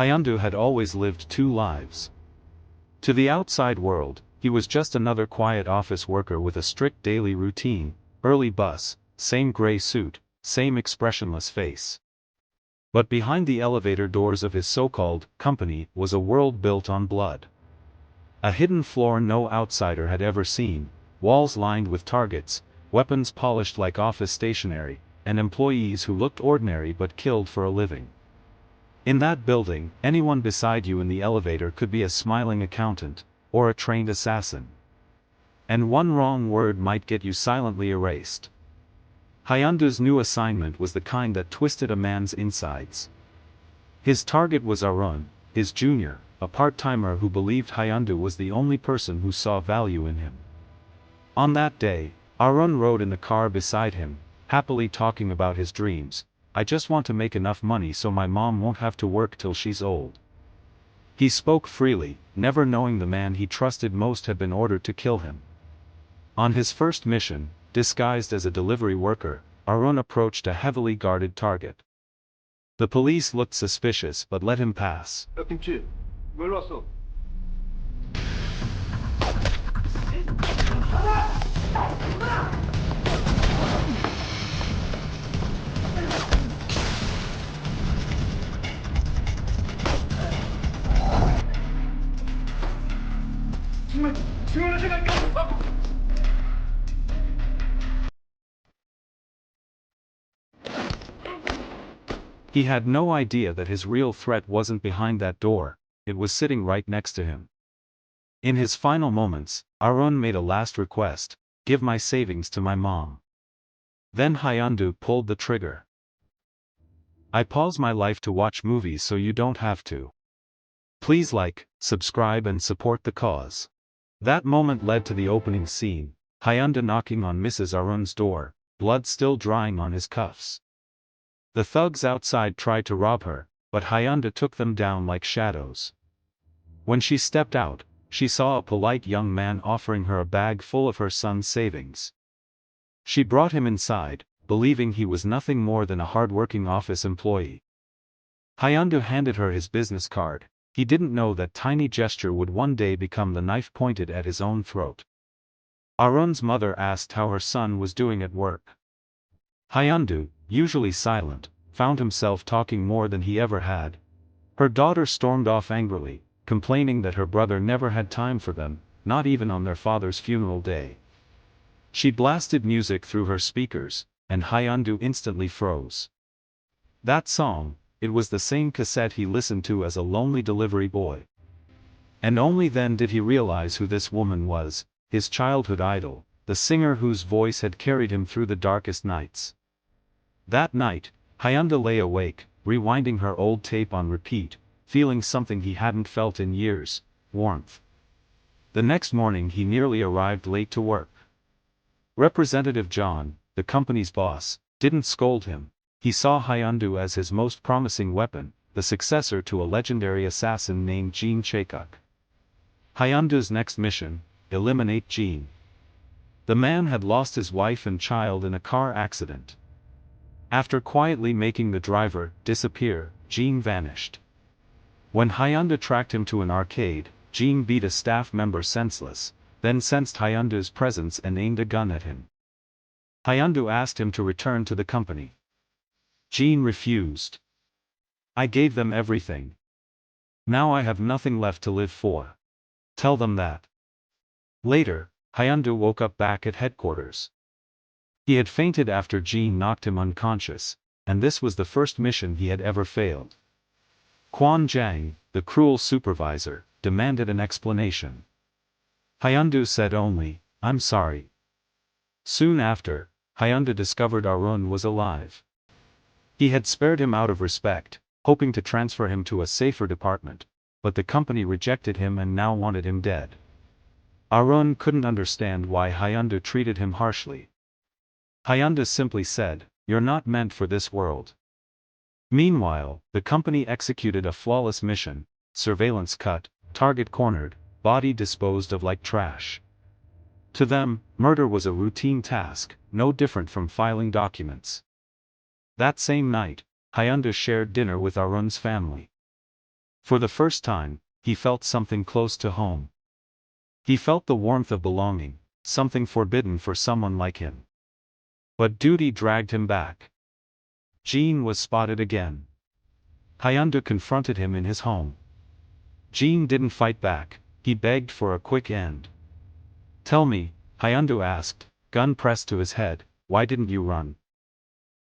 Hyundu had always lived two lives. To the outside world, he was just another quiet office worker with a strict daily routine, early bus, same gray suit, same expressionless face. But behind the elevator doors of his so-called company was a world built on blood. A hidden floor no outsider had ever seen, walls lined with targets, weapons polished like office stationery, and employees who looked ordinary but killed for a living. In that building, anyone beside you in the elevator could be a smiling accountant, or a trained assassin. And one wrong word might get you silently erased. Hyundu's new assignment was the kind that twisted a man's insides. His target was Arun, his junior, a part-timer who believed Hyundu was the only person who saw value in him. On that day, Arun rode in the car beside him, happily talking about his dreams. I just want to make enough money so my mom won't have to work till she's old. He spoke freely, never knowing the man he trusted most had been ordered to kill him. On his first mission, disguised as a delivery worker, Arun approached a heavily guarded target. The police looked suspicious but let him pass. 김치, 뭘 왔어? 정말 중요한 생각이야. He had no idea that his real threat wasn't behind that door, it was sitting right next to him. In his final moments, Arun made a last request, give my savings to my mom. Then Hyundu pulled the trigger. I pause my life to watch movies so you don't have to. Please like, subscribe and support the cause. That moment led to the opening scene, Hyundu knocking on Mrs. Arun's door, blood still drying on his cuffs. The thugs outside tried to rob her, but Hyundu took them down like shadows. When she stepped out, she saw a polite young man offering her a bag full of her son's savings. She brought him inside, believing he was nothing more than a hard-working office employee. Hyundu handed her his business card. He didn't know that tiny gesture would one day become the knife pointed at his own throat. Arun's mother asked how her son was doing at work. Hyundu, usually silent, found himself talking more than he ever had. Her daughter stormed off angrily, complaining that her brother never had time for them, not even on their father's funeral day. She blasted music through her speakers, and Hyundu instantly froze. That song, it was the same cassette he listened to as a lonely delivery boy. And only then did he realize who this woman was, his childhood idol, the singer whose voice had carried him through the darkest nights. That night, Hyundu lay awake, rewinding her old tape on repeat, feeling something he hadn't felt in years, warmth. The next morning he nearly arrived late to work. Representative John, the company's boss, didn't scold him. He saw Hyundu as his most promising weapon, the successor to a legendary assassin named Jean Chakuk. Hyundu's next mission, eliminate Jean. The man had lost his wife and child in a car accident. After quietly making the driver disappear, Jean vanished. When Hyundu tracked him to an arcade, Jean beat a staff member senseless, then sensed Hyundu's presence and aimed a gun at him. Hyundu asked him to return to the company. Jean refused. I gave them everything. Now I have nothing left to live for. Tell them that. Later, Hyundu woke up back at headquarters. He had fainted after Jean knocked him unconscious, and this was the first mission he had ever failed. Kwon Jang, the cruel supervisor, demanded an explanation. Hyundu said only, I'm sorry. Soon after, Hyundu discovered Arun was alive. He had spared him out of respect, hoping to transfer him to a safer department, but the company rejected him and now wanted him dead. Arun couldn't understand why Hyundu treated him harshly. Hyundu simply said, you're not meant for this world. Meanwhile, the company executed a flawless mission, surveillance cut, target cornered, body disposed of like trash. To them, murder was a routine task, no different from filing documents. That same night, Hyundu shared dinner with Arun's family. For the first time, he felt something close to home. He felt the warmth of belonging, something forbidden for someone like him. But duty dragged him back. Jean was spotted again. Hyundu confronted him in his home. Jean didn't fight back, he begged for a quick end. "Tell me," Hyundu asked, gun pressed to his head, "why didn't you run?"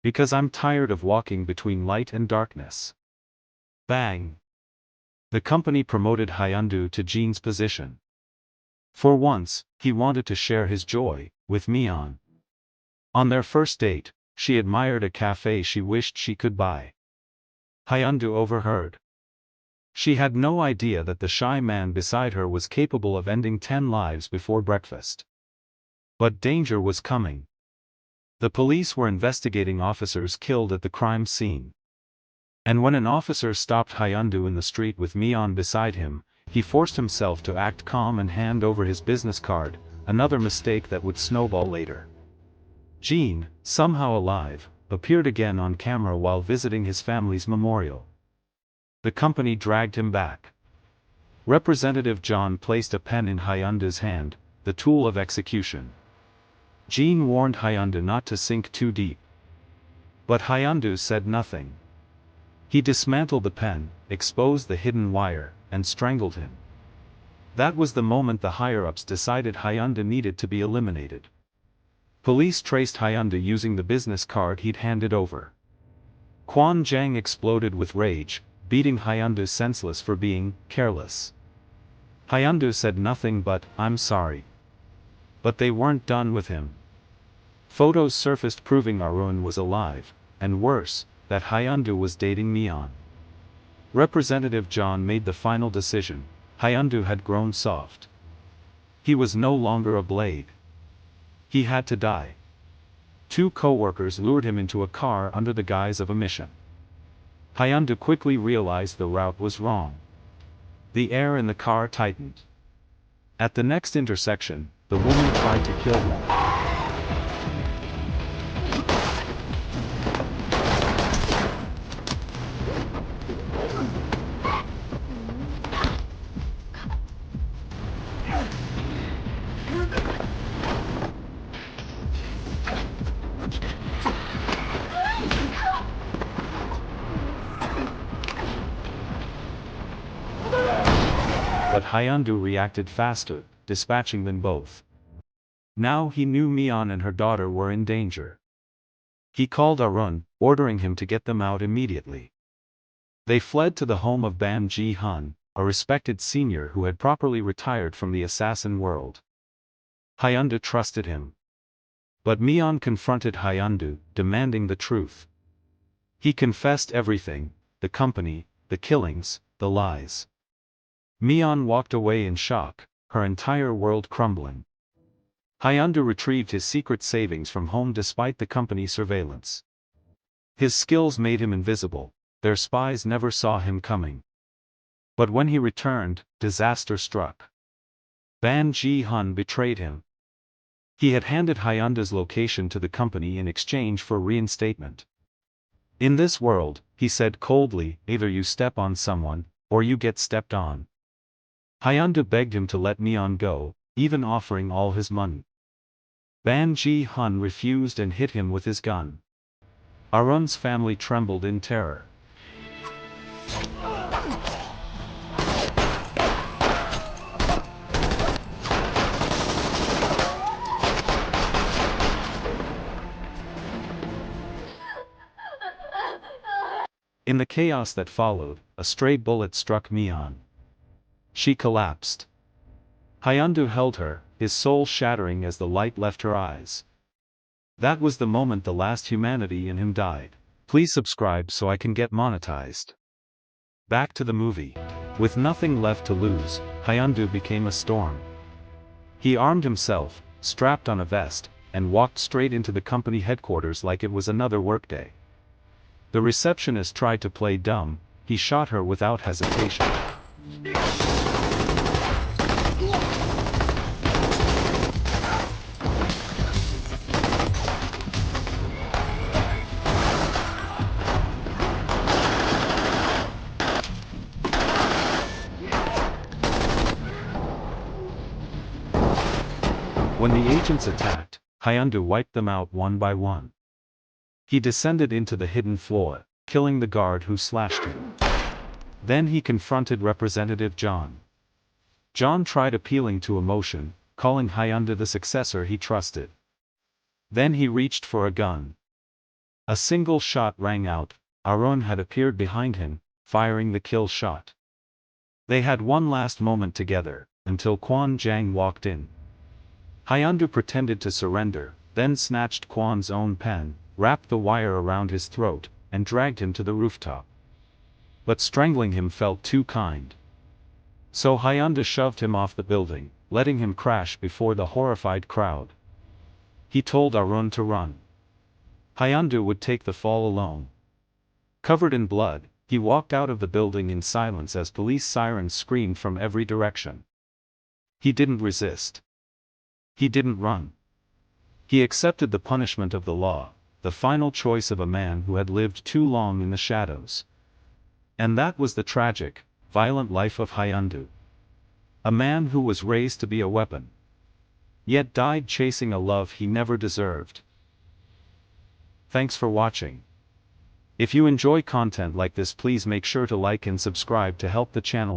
"Because I'm tired of walking between light and darkness." Bang! The company promoted Hyundu to Jean's position. For once, he wanted to share his joy with Mion. On their first date, she admired a cafe she wished she could buy. Hyundu overheard. She had no idea that the shy man beside her was capable of ending 10 lives before breakfast. But danger was coming. The police were investigating officers killed at the crime scene. And when an officer stopped Hyundu in the street with Mion beside him, he forced himself to act calm and hand over his business card, another mistake that would snowball later. Jean, somehow alive, appeared again on camera while visiting his family's memorial. The company dragged him back. Representative John placed a pen in Hyundu's hand, the tool of execution. Jean warned Hyundu not to sink too deep. But Hyundu said nothing. He dismantled the pen, exposed the hidden wire, and strangled him. That was the moment the higher-ups decided Hyundu needed to be eliminated. Police traced Hyundu using the business card he'd handed over. Kwon Jang exploded with rage, beating Hyundu senseless for being careless. Hyundu said nothing but, "I'm sorry." But they weren't done with him. Photos surfaced proving Arun was alive, and worse, that Hyundu was dating Mion. Representative John made the final decision. Hyundu had grown soft. He was no longer a blade. He had to die. 2 co-workers lured him into a car under the guise of a mission. Hyundu quickly realized the route was wrong. The air in the car tightened. At the next intersection, the woman tried to kill him. But Hyundu reacted faster, dispatching them both. Now he knew Mion and her daughter were in danger. He called Arun, ordering him to get them out immediately. They fled to the home of Bam Ji-hun, a respected senior who had properly retired from the assassin world. Hyundu trusted him. But Mion confronted Hyundu, demanding the truth. He confessed everything: the company, the killings, the lies. Mion walked away in shock, her entire world crumbling. Hyundu retrieved his secret savings from home despite the company surveillance. His skills made him invisible, their spies never saw him coming. But when he returned, disaster struck. Ban Ji-hun betrayed him. He had handed Hyundu's location to the company in exchange for reinstatement. "In this world," he said coldly, "either you step on someone, or you get stepped on." Hyundu begged him to let Mion go, even offering all his money. Ban Ji-hun refused and hit him with his gun. Arun's family trembled in terror. In the chaos that followed, a stray bullet struck Mion. She collapsed. Hyundu held her, his soul shattering as the light left her eyes. That was the moment the last humanity in him died. Please subscribe so I can get monetized. Back to the movie. With nothing left to lose, Hyundu became a storm. He armed himself, strapped on a vest, and walked straight into the company headquarters like it was another workday. The receptionist tried to play dumb, he shot her without hesitation. When the agents attacked, Hyundu wiped them out one by one. He descended into the hidden floor, killing the guard who slashed him. Then he confronted Representative John. John tried appealing to emotion, calling Hyundu the successor he trusted. Then he reached for a gun. A single shot rang out. Aaron had appeared behind him, firing the kill shot. They had one last moment together, until Quan Jiang walked in. Hyundu pretended to surrender, then snatched Quan's own pen, wrapped the wire around his throat, and dragged him to the rooftop. But strangling him felt too kind. So Hyundu shoved him off the building, letting him crash before the horrified crowd. He told Arun to run. Hyundu would take the fall alone. Covered in blood, he walked out of the building in silence as police sirens screamed from every direction. He didn't resist. He didn't run. He accepted the punishment of the law, the final choice of a man who had lived too long in the shadows. And that was the tragic, violent life of Hyundu. A man who was raised to be a weapon, yet died chasing a love he never deserved. Thanks for watching. If you enjoy content like this, please make sure to like and subscribe to help the channel.